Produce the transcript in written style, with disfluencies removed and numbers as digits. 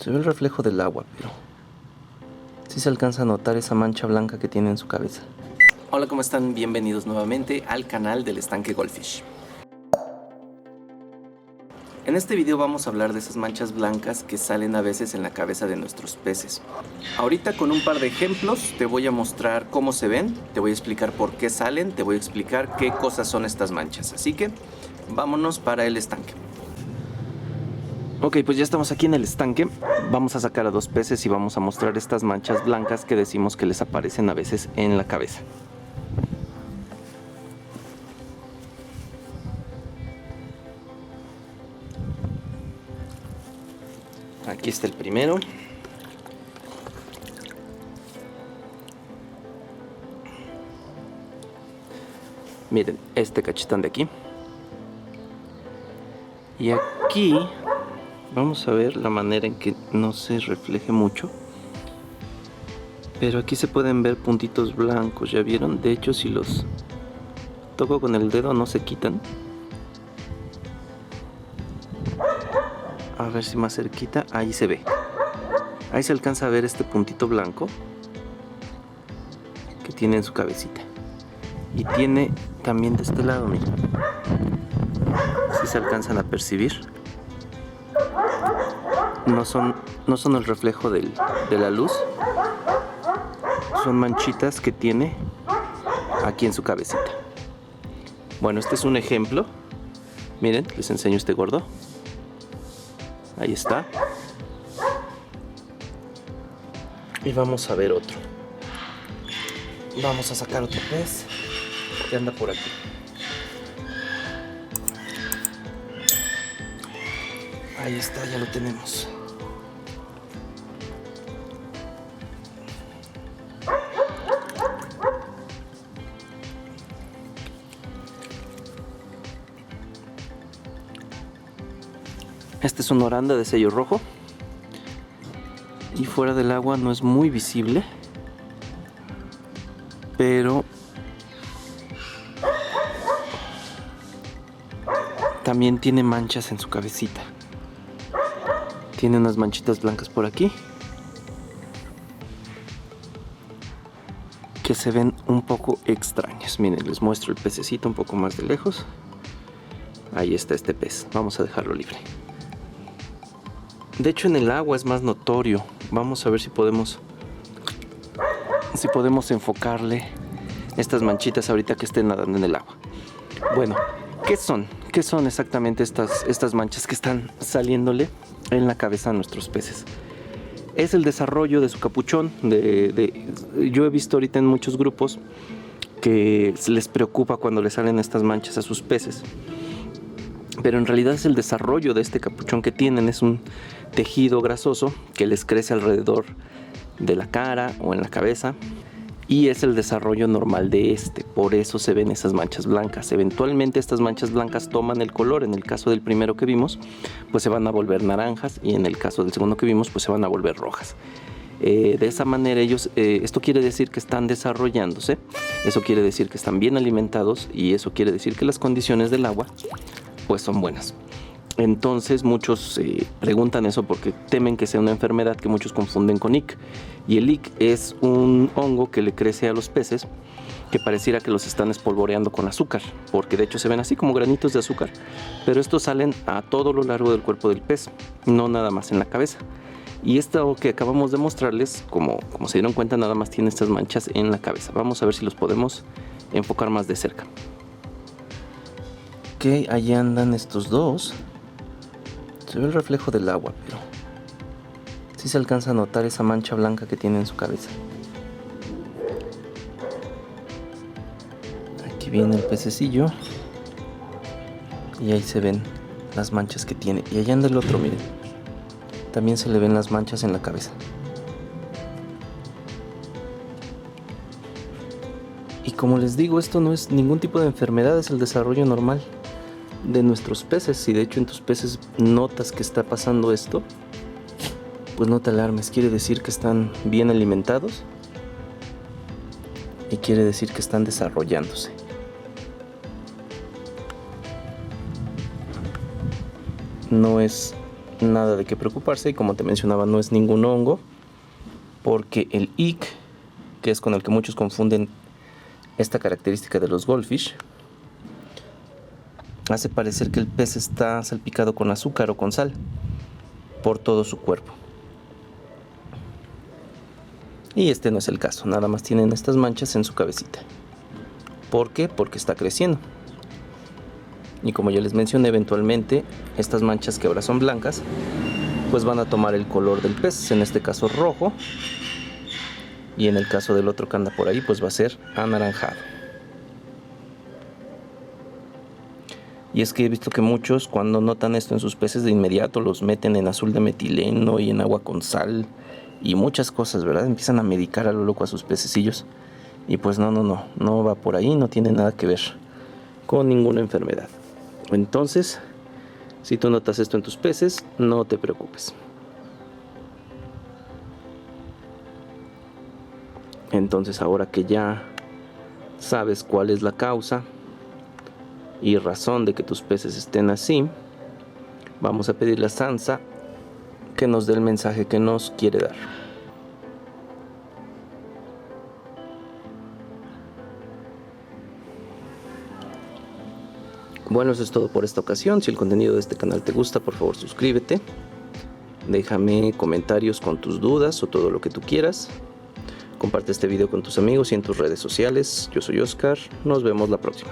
Se ve el reflejo del agua, pero sí se alcanza a notar esa mancha blanca que tiene en su cabeza. Hola, ¿cómo están? Bienvenidos nuevamente al canal del Estanque Goldfish. En este video vamos a hablar de esas manchas blancas que salen a veces en la cabeza de nuestros peces. Ahorita con un par de ejemplos te voy a mostrar cómo se ven, te voy a explicar por qué salen, te voy a explicar qué cosas son estas manchas. Así que vámonos para el estanque. Ok, pues ya estamos aquí en el estanque. Vamos a sacar a dos peces y vamos a mostrar estas manchas blancas que decimos que les aparecen a veces en la cabeza. Aquí está el primero. Miren, este cachetón de aquí. Y aquí vamos a ver la manera en que no se refleje mucho. Pero aquí se pueden ver puntitos blancos, ¿ya vieron? De hecho, si los toco con el dedo no se quitan. A ver si más cerquita, ahí se ve. Ahí se alcanza a ver este puntito blanco que tiene en su cabecita. Y tiene también de este lado, miren. Si se alcanzan a percibir. No son el reflejo de la luz. Son manchitas que tiene aquí en su cabecita. Bueno, este es un ejemplo. Miren, les enseño este gordo. Ahí está. Y vamos a ver otro. Vamos a sacar otro pez que anda por aquí. Ahí está, ya lo tenemos. Este es un oranda de sello rojo. Y fuera del agua no es muy visible. Pero también tiene manchas en su cabecita. Tiene unas manchitas blancas por aquí que se ven un poco extrañas. Miren, les muestro el pececito un poco más de lejos. Ahí está este pez. Vamos a dejarlo libre. De hecho, en el agua es más notorio. Vamos a ver si podemos enfocarle estas manchitas ahorita que estén nadando en el agua. Bueno, ¿qué son? ¿Qué son exactamente estas manchas que están saliéndole en la cabeza a nuestros peces? Es el desarrollo de su capuchón. Yo he visto ahorita en muchos grupos que les preocupa cuando le salen estas manchas a sus peces. Pero en realidad es el desarrollo de este capuchón que tienen. Es un tejido grasoso que les crece alrededor de la cara o en la cabeza. Y es el desarrollo normal de este. Por eso se ven esas manchas blancas. Eventualmente estas manchas blancas toman el color. En el caso del primero que vimos, pues se van a volver naranjas. Y en el caso del segundo que vimos, pues se van a volver rojas. De esa manera esto quiere decir que están desarrollándose. Eso quiere decir que están bien alimentados. Y eso quiere decir que las condiciones del agua pues son buenas. Entonces muchos preguntan eso porque temen que sea una enfermedad que muchos confunden con IC. Y el IC es un hongo que le crece a los peces que pareciera que los están espolvoreando con azúcar, porque de hecho se ven así como granitos de azúcar, pero estos salen a todo lo largo del cuerpo del pez, no nada más en la cabeza. Y esto que acabamos de mostrarles, como se dieron cuenta, nada más tiene estas manchas en la cabeza. Vamos a ver si los podemos enfocar más de cerca. Ok, ahí andan estos dos. Se ve el reflejo del agua, pero sí se alcanza a notar esa mancha blanca que tiene en su cabeza. Aquí viene el pececillo. Y ahí se ven las manchas que tiene. Y allá anda el otro, miren. También se le ven las manchas en la cabeza. Y como les digo, esto no es ningún tipo de enfermedad, es el desarrollo normal de nuestros peces. Si de hecho en tus peces notas que está pasando esto, pues no te alarmes, quiere decir que están bien alimentados y quiere decir que están desarrollándose. No es nada de qué preocuparse, y como te mencionaba, no es ningún hongo, porque el ick, que es con el que muchos confunden esta característica de los goldfish, hace parecer que el pez está salpicado con azúcar o con sal por todo su cuerpo. Y este no es el caso, nada más tienen estas manchas en su cabecita. ¿Por qué? Porque está creciendo. Y como ya les mencioné, eventualmente estas manchas, que ahora son blancas, pues van a tomar el color del pez, en este caso rojo, y en el caso del otro que anda por ahí, pues va a ser anaranjado. Y es que he visto que muchos, cuando notan esto en sus peces, de inmediato los meten en azul de metileno y en agua con sal y muchas cosas, ¿verdad? Empiezan a medicar a lo loco a sus pececillos, y pues no va por ahí, no tiene nada que ver con ninguna enfermedad. Entonces, si tú notas esto en tus peces, no te preocupes. Entonces, ahora que ya sabes cuál es la causa y razón de que tus peces estén así, vamos a pedirle a Sansa que nos dé el mensaje que nos quiere dar. Bueno, eso es todo por esta ocasión. Si el contenido de este canal te gusta, por favor suscríbete. Déjame comentarios con tus dudas o todo lo que tú quieras. Comparte este video con tus amigos y en tus redes sociales. Yo soy Oscar. Nos vemos la próxima.